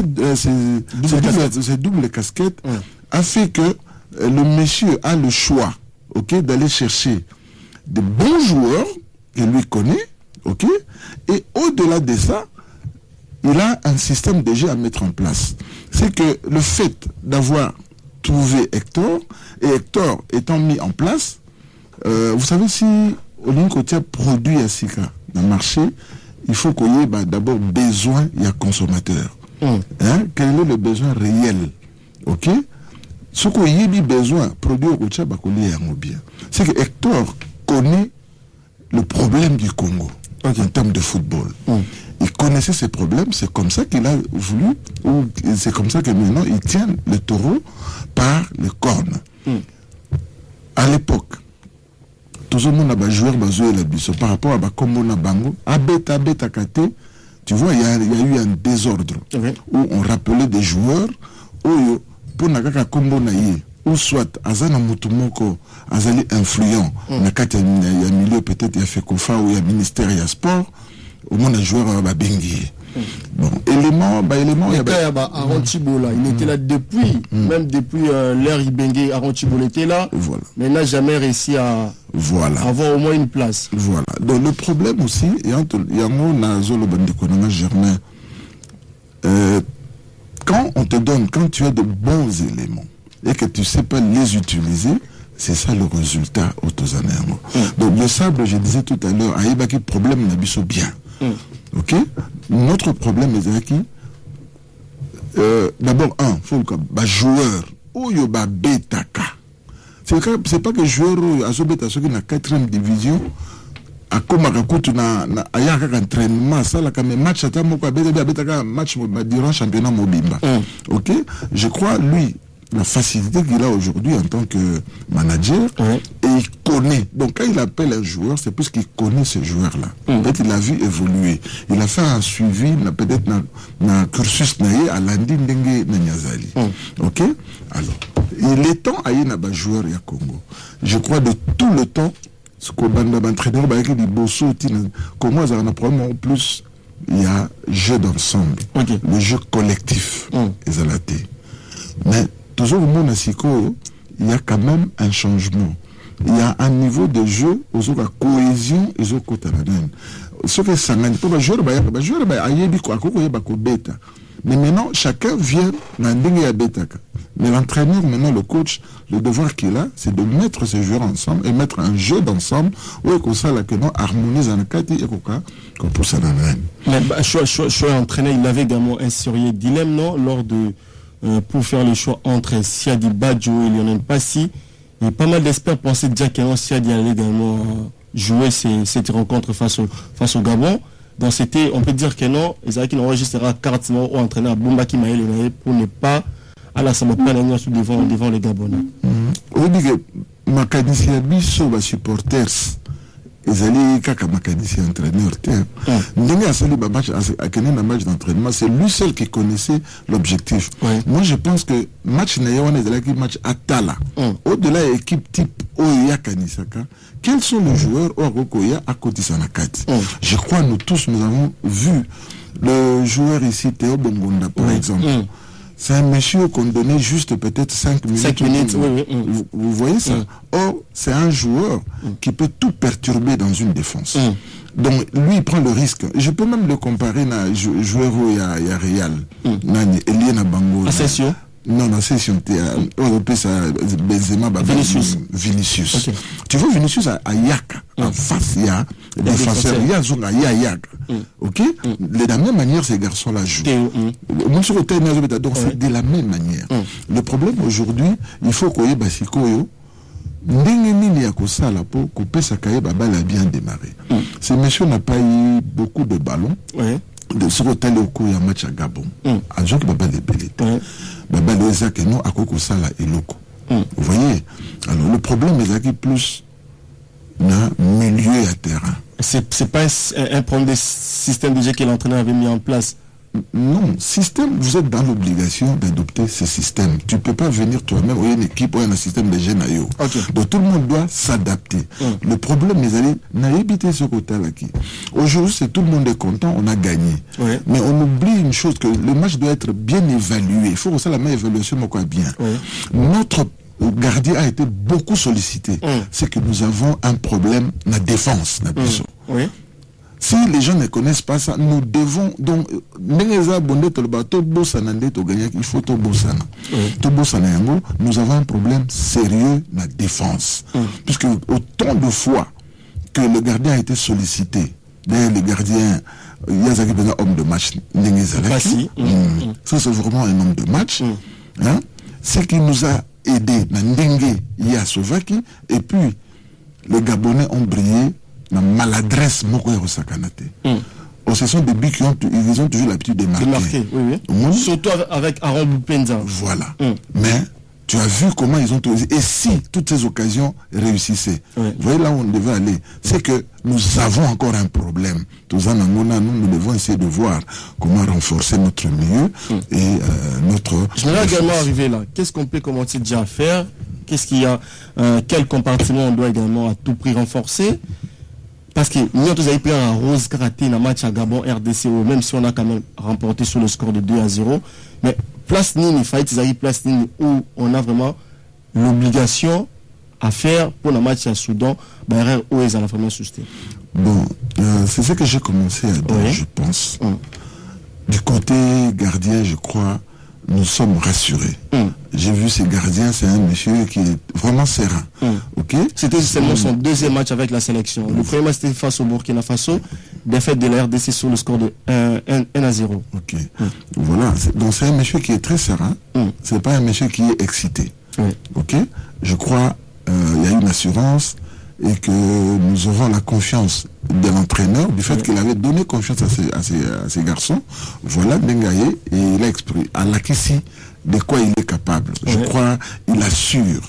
casquette a fait que le monsieur a le choix, ok, d'aller chercher de bons joueurs que lui connaît, ok, et au-delà de ça, il a un système de jeu à mettre en place. C'est que le fait d'avoir trouvé Hector, et Hector étant mis en place, vous savez, si Olinkotia produit à Sika dans le marché, il faut qu'il y ait d'abord besoin, il y a consommateur. Quel est le besoin réel? Ok? Ce qu'il y a besoin, produire au Tchad, c'est que Hector connaît le problème du Congo en termes de football. Il connaissait ces problèmes, c'est comme ça qu'il a voulu, ou c'est comme ça que maintenant il tient le taureau par les cornes. À l'époque, tout le monde a joué par rapport à Kombo Nabango, à Beta Kate, tu vois, il y a eu un désordre où on rappelait des joueurs où pour nakaka Kombo Naye, ou soit Azana Mutumoko, Azali influent, nakata il y a milieu peut-être il y a fait Kofa ou il y a ministère il y a sport, au moins un joueur à Bengi. Bon, élément, il y a Aaron Chibola, il était là depuis, même depuis l'ère Ibengue, Aaron Chibola était là, voilà. mais il n'a jamais réussi à avoir au moins une place. Voilà. Donc le problème aussi, il y a un Germain. Quand on te donne, quand tu as de bons éléments et que tu ne sais pas les utiliser, c'est ça le résultat au Tozanéango. Donc le sable, je disais tout à l'heure, il y a un problème n'a bien. Ok? Notre problème est qui d'abord, faut que joueur ou yoba betaka. C'est pas que joueur azobeta ceux qui na 4e division a comme na ayaka entraînement ça la comme match ata moko betaka match durant championnat mobimba. OK? Je crois lui la facilité qu'il a aujourd'hui en tant que manager, et il connaît. Donc quand il appelle un joueur, c'est parce qu'il connaît ce joueur-là. Peut-être il l'a vu évoluer. Il a fait un suivi, peut-être dans cursus à Landi Ndenge Nanyazali. Ok? Alors, il est temps à y avoir un joueur à Congo. Je crois de tout le temps, ce qu'on a entraîneur, comment ça a un problème en plus, il y a jeu d'ensemble, le jeu collectif, mais toujours au monde il y a quand même un changement. Il y a un niveau de jeu aux autres cohésion et aux côtés ce que ça n'a pas joueur mais maintenant chacun vient mais l'entraîneur maintenant le coach le devoir qu'il a c'est de mettre ces joueurs ensemble et mettre un jeu d'ensemble où comme ça là que non harmonise en kati et qu'on pousse à la mais choix entraîneur il avait également un sérieux dilemme non lors de pour faire le choix entre Siadi Badjo et Lionel Passy. Et pas mal d'experts pensaient déjà que Siadi allait également jouer cette rencontre face au Gabon. Donc c'était, on peut dire que non, Ezaki n'enregistrera carte ou entraîneur Bombaki Maël pour ne pas à la devant les Gabonais. On dit que Makadisi Abisso va supporters. Ezali kaka Makadisi entraîneur Ndenge asali ba match un match d'entraînement, c'est lui seul qui connaissait l'objectif. Moi je pense que match nayawana ezali match atala. Au-delà équipe type Oya Kanisaka, quels sont les joueurs Okoya à côté Sanakati? Je crois nous tous nous avons vu le joueur ici Théo Bongonda par exemple. C'est un monsieur qu'on donnait juste peut-être 5 minutes. 5 minutes, oui. Vous voyez ça? Or, c'est un joueur qui peut tout perturber dans une défense. Donc, lui, il prend le risque. Je peux même le comparer à un joueur où il y a Real. Eliana Bango. Asensio. Non, Asensio. Benzema, Vinicius. Okay. Tu vois, Vinicius à Yaka. En face, il y a des défenseurs. Il y a Yaka. Ok? De la même manière, ces garçons-là jouent. Donc, c'est de la même manière. Le problème aujourd'hui, il faut qu'il y ait Basikoyo. Bien démarré. Ce monsieur n'a pas eu beaucoup de ballons. De ce hôtel au cours il y a un match à Gabon. À Jean qui va pas les belés. Baba le Zak et non à Koko Sala et Loko. Vous voyez? Alors le problème est qu'il plus d'un milieu à terrain. C'est pas un problème de système de jeu que l'entraîneur avait mis en place. Non, système, vous êtes dans l'obligation d'adopter ce système. Tu ne peux pas venir toi-même, ou une équipe, ou un système de jeunes. Donc tout le monde doit s'adapter. Le problème, les amis, n'a évité ce côté-là. Aujourd'hui, c'est tout le monde est content, on a gagné. Mais on oublie une chose, que le match doit être bien évalué. Il faut que ça, la même évaluation, bien. Notre gardien a été beaucoup sollicité. C'est que nous avons un problème de défense. Si les gens ne connaissent pas ça, nous devons donc il faut nous avons un problème sérieux de la défense. Puisque autant de fois que le gardien a été sollicité, le gardien, il y a un homme de match, ça c'est vraiment un homme de match, c'est qu'il nous a aidé dans Ndenge Yasovaki, et puis les Gabonais ont brillé la maladresse ce sont des buts ils ont toujours l'habitude de marquer. Surtout avec Aaron Bupenza. Voilà. Mais tu as vu comment ils ont osé. Et si toutes ces occasions réussissaient, vous voyez là où on devait aller, c'est que nous avons encore un problème. Nous devons essayer de voir comment renforcer notre milieu et notre... Je vais également arriver là. Qu'est-ce qu'on peut commencer déjà à faire? Qu'est-ce qu'il y a? Quel compartiment on doit également à tout prix renforcer? Parce que nous, tous avez pris un rose karaté dans le match à Gabon, RDC, même si on a quand même remporté sur le score de 2-0. Mais place Nini, fight, ils arrivent place Nini, où on a vraiment l'obligation à faire pour le match à Soudan, où ils ont la première souci. Bon, c'est ce que j'ai commencé à dire, je pense. Du côté gardien, je crois, nous sommes rassurés. J'ai vu ces gardiens, c'est un monsieur qui est vraiment serein. Ok. C'était seulement son deuxième match avec la sélection. Le premier match c'était face au Burkina Faso, défaite de la RDC sur le score de 1-0. Ok. Voilà. Donc c'est un monsieur qui est très serein. C'est pas un monsieur qui est excité. Ok. Je crois il y a une assurance et que nous aurons la confiance de l'entraîneur du fait qu'il avait donné confiance à ces garçons. Voilà Bengaye, et il a exprimé à l'Akissi de quoi il est capable. Je crois il assure,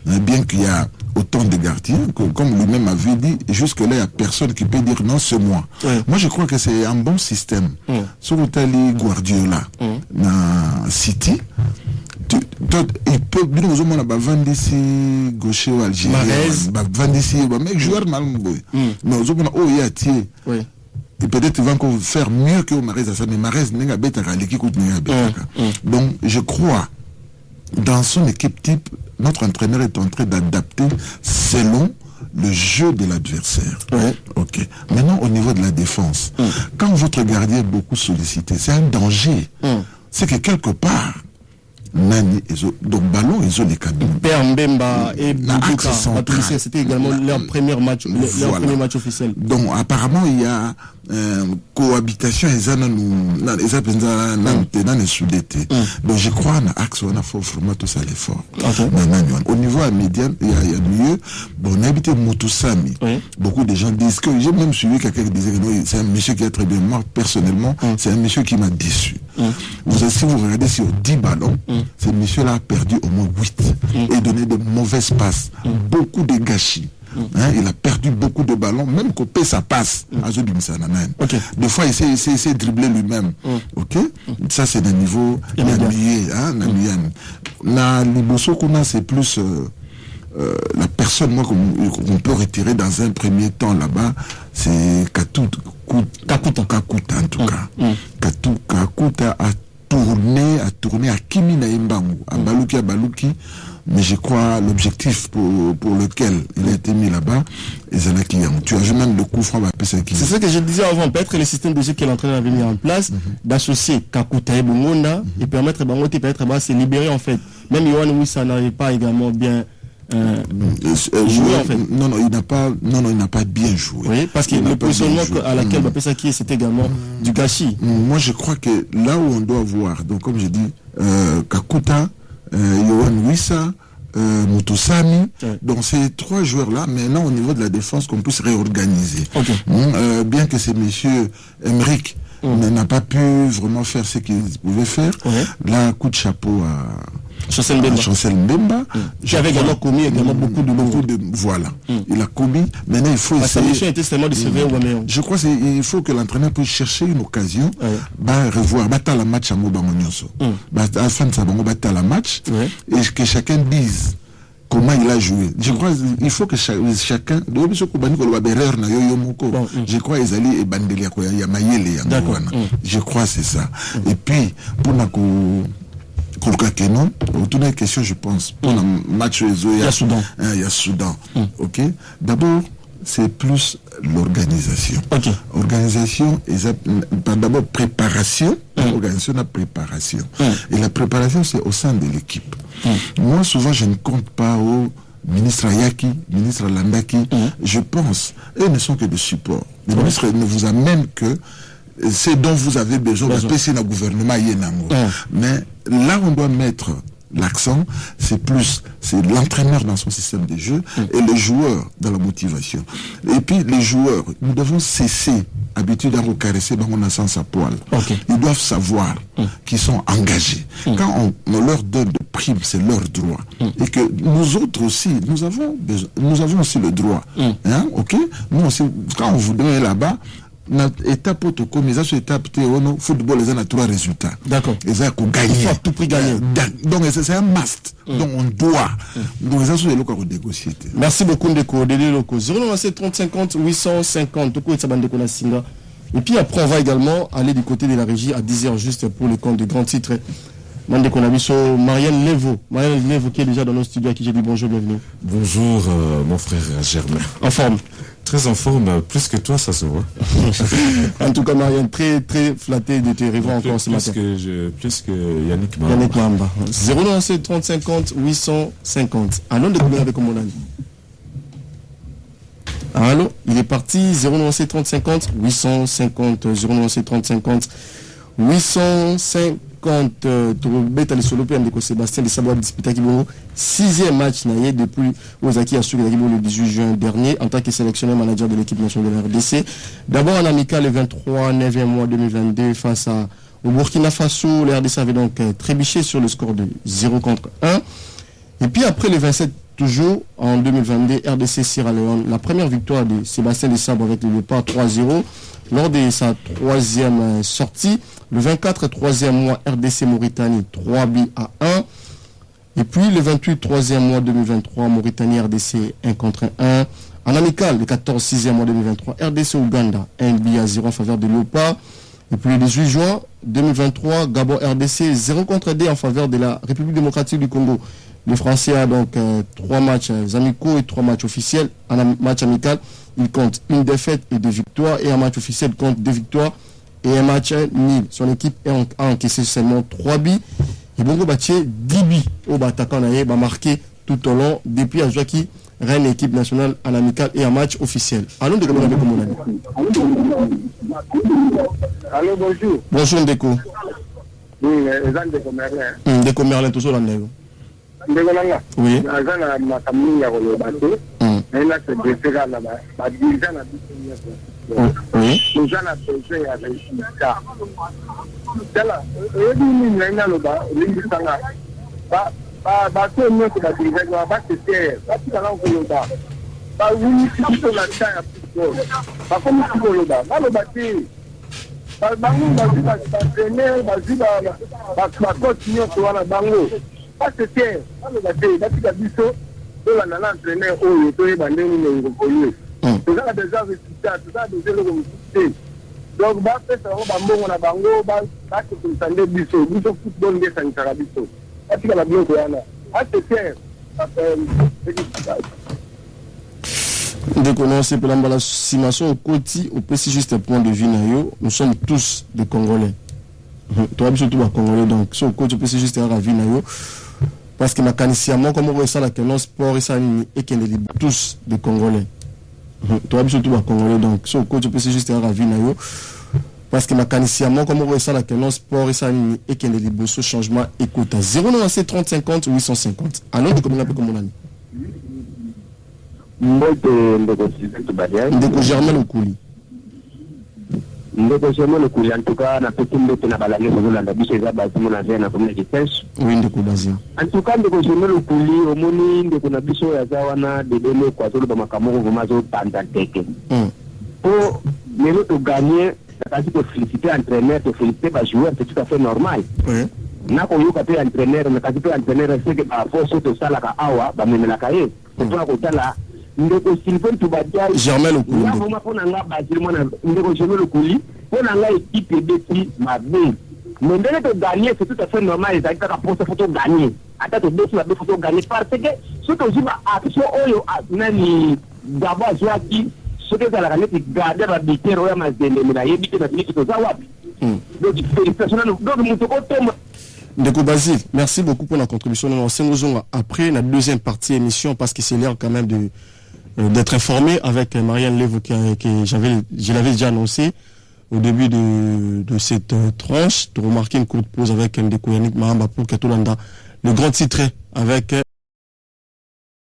bien qu'il y a autant de gardiens, comme lui-même avait dit, jusque-là il n'y a personne qui peut dire non, c'est moi. Moi je crois que c'est un bon système. Sur l'Italie Guardiola, dans City, il peut bien aux hommes là-bas vendre ici gaucher ou algérien vendre ici mais joueur mal mais aux hommes oh il y a tié et peut-être il va encore faire mieux que Marez à ça mais Marez n'est pas bête à l'équipe donc je crois dans son équipe type notre entraîneur est en train d'adapter selon le jeu de l'adversaire. Ok. Maintenant au niveau de la défense, quand votre gardien est beaucoup sollicité, c'est un danger. C'est que quelque part Nani, donc ballon, ils ont les cabines. Père Mbemba et Bouka, c'était également leur premier match, leur premier match officiel. Donc apparemment il y a cohabitation donc je crois que axe on a fait vraiment tout ça l'effort. Au niveau médian il y a mieux. Bon, on a habité Moutoussami. Beaucoup de gens disent que j'ai même suivi quelqu'un qui disait que c'est un monsieur qui est très bien. Moi personnellement c'est un monsieur qui m'a déçu. Si vous regardez sur 10 ballons, ce monsieur-là a perdu au moins 8 et donné de mauvaises passes, beaucoup de gâchis. Il a perdu beaucoup de ballons, même qu'au ça passe. Des fois, il s'est dribblé lui-même. Ça, c'est d'un niveau c'est plus la personne moi qu'on peut retirer dans un premier temps là-bas, c'est Kakuta en tout cas. Kakuta a tourné à Kimi Naimbangu, à Balouki, mais je crois l'objectif pour lequel il a été mis là-bas, tu as même le coup franc. C'est ce que je disais avant, peut-être le système de jeu que l'entraîneur avait mis en place, d'associer Kakuta et Bungonda, et permettre Bangote peut-être de se libérer en fait. Même Yohan Wissa n'avait pas également bien joué en fait. Non, il n'a pas bien joué. Oui, parce que le positionnement à laquelle Bapesaki c'est également du gâchis. Moi je crois que là où on doit voir, donc comme je dis, Kakuta, Yohan Wissa, Moutoussami, donc ces trois joueurs-là, maintenant au niveau de la défense qu'on puisse réorganiser. Bien que ces messieurs Emmerich n'a pas pu vraiment faire ce qu'ils pouvaient faire, là coup de chapeau à Chancel Mbemba, qui avait également commis beaucoup de voilà. Il a commis. Maintenant il faut essayer. Je crois qu'il faut que l'entraîneur puisse chercher une occasion, revoir, battre la match à Mobangonyoso, à la fin de sa la match, et que chacun dise comment il a joué. Je crois qu'il faut que chacun je crois qu'ils allaient bandelia je crois c'est ça. Et puis pour autour de la question, je pense, pour le match il y a Soudan. Ok. D'abord, c'est plus l'organisation. Organisation, d'abord préparation. Organisation, la préparation. Et la préparation, c'est au sein de l'équipe. Moi, souvent, je ne compte pas au ministre Ayaki, ministre Landaki. Je pense, eux ne sont que de support. Le ministre ne vous amène que c'est dont vous avez besoin de passer dans le gouvernement. Mais là, on doit mettre l'accent, c'est l'entraîneur dans son système de jeu et le joueur dans la motivation. Et puis les joueurs, nous devons cesser habitude à recaresser dans mon sens à poil. Ils doivent savoir qu'ils sont engagés. Quand on leur donne de primes, c'est leur droit. Et que nous autres aussi, nous avons aussi le droit. Nous aussi, quand on vous donne là-bas, na étape auto mais ça sur étape football les a 3 résultats. D'accord. Ils ont gagné. Il faut à tout prix gagner. Donc c'est un must. Donc on doit. Donc ça sur les locaux négocier. Merci beaucoup Ndeko. Dédé locaux. 097 30 50 850. Toko et Sabandeko na Singa. Et puis après on va également aller du côté de la régie à 10h juste pour le compte de grands titres. Mandeko Nabiso, Marianne Levo. Marianne Levo qui est déjà dans nos studios à qui j'ai dit bonjour, bienvenue. Bonjour mon frère Germain. En forme? Très en forme, plus que toi ça se voit. En tout cas Marianne, très très flatté de te revoir encore ce matin. Plus que Yannick Mamba. Yannick Mamba. 097 30 50 850. Allons de combien avec Omolani? Allô, il est parti. 097 30 50 850. 097 30 50 850. Quand Tourobet ali solo de Sébastien de Saboua disputé Kibono 6e match naïe depuis Ozaki a suivi le 18 juin dernier en tant que sélectionneur manager de l'équipe nationale de la RDC. D'abord en amical le 23 9e mois 2022 face au Burkina Faso, la RDC avait donc trébuché sur le score de 0-1. Et puis après le 27 toujours en 2022 RDC Sierra Leone, la première victoire de Sébastien de Saboua avec le départ 3-0 lors de sa 3e sortie. Le 24, 3e mois, RDC Mauritanie, 3-1. Et puis le 28, 3e mois 2023, Mauritanie, RDC, 1-1. En amical, le 14, 6e mois 2023, RDC Ouganda, 1-0 en faveur de Léopard. Et puis le 18 juin 2023, Gabon, RDC, 0-2 en faveur de la République démocratique du Congo. Le Français a donc 3 matchs amicaux et 3 matchs officiels. En match amical, il compte une défaite et 2 victoires. Et en match officiel, il compte 2 victoires et un match nul. Son équipe a encaissé seulement 3 billes. Et Bongo Baché, 10 billes au Batakan a marqué tout au long depuis à Joaki, reine équipe nationale en amical et en match officiel. Allons de comment avec mon ami. Allô, bonjour. Bonjour Ndeko. Oui, Ndeko Merlin. Ndeko Merlin, toujours là. Ndeko Nanga. Oui. Azana makamini ya kolobate. Elle a se déféra là-bas. Ba dirigeant na biso. Oui. Nous avons besoin de résultats. Cela, et nous n'avons pas l'industrie. Bah, tout le monde qui va dire, bah, c'est terre. Bah, tout à l'heure, on va. Bah, oui, si tu la taille à plus de choses. Bah, comment tu veux le bas? Bah, le bâti. Bah, nous, bah, traîner, bah, continuer sur la bango. Bah, c'est terre. Bah, le bâti. Bah, tu as dit ça. Tout le monde entraîné, oh, il est bah, nous, nous, tout ça déjà résultats, tout ça déjà le résultat. Donc, bah, c'est ça, on va bon, on a bango, bah, c'est pour s'en biso, biso football, des sanitara biso. Ah, tu vas bien, Koyana. Ah, c'est clair. Dès qu'on a pour la simulation au côté, au petit juste un point de vue, nous sommes tous des Congolais. Toi, surtout des Congolais, donc, sur le côté, au petit juste un vie, parce que ma caniciamment, comme on voit ça, la canon sport et ça, et qu'elle est tous des Congolais. Toi, surtout des Congolais, donc, sur le côté, au petit juste un vie, parce que ma caniciamment, comme on voit ça, la canon sport et ça, et qu'elle est libre, ce changement, écoute, à 097 30 50 850. Alors, tu connais un peu comme on a dit. Ndeko Germain Okuli. Ndeko Germain Okuli, en tout cas, na petit mbote na balage ko landa biso eza bâtiment na vena comme les pêche. Oui, ndeko Bazia. En tout cas, Ndeko Germain Okuli, omoni ndeko na biso ya zawana de dele kwa zolo ba makamoko ko mazo tanda teke. Pour mais to gagner, ça veut dire féliciter entraîneur, te féliciter ba joueur, c'est tout à fait normal. Oui. Na ko yoka pe entraîneur, na kasi pe entraîneur c'est que ba force to sala ka awa, ba menela ka ye. C'est toi ko tala ndeko Sylvain Toubadia Germain Okuli. Là vraiment pour nga basir moi ndeko Germain Okuli, pour nga équipe beti mabe. Mais ndele to gagner c'est tout à fait normal, ça ka pour photo gagner. Ata to beti mabe photo gagner parce que ce que je va action oyo nani d'abord joaki ce que ça la gagner garder la bitero ya mazende mais la yebite na biniki to za wapi. Donc félicitations donc mon to tombe. Ndeko Basile, merci beaucoup pour la contribution. Nous après la deuxième partie émission parce que c'est l'heure quand même d'être informé avec Marianne Levo que je l'avais déjà annoncé au début de cette tranche. De remarquer une courte pause avec Ndeko Yannick Mahamba pour Katolanda, le grand titre avec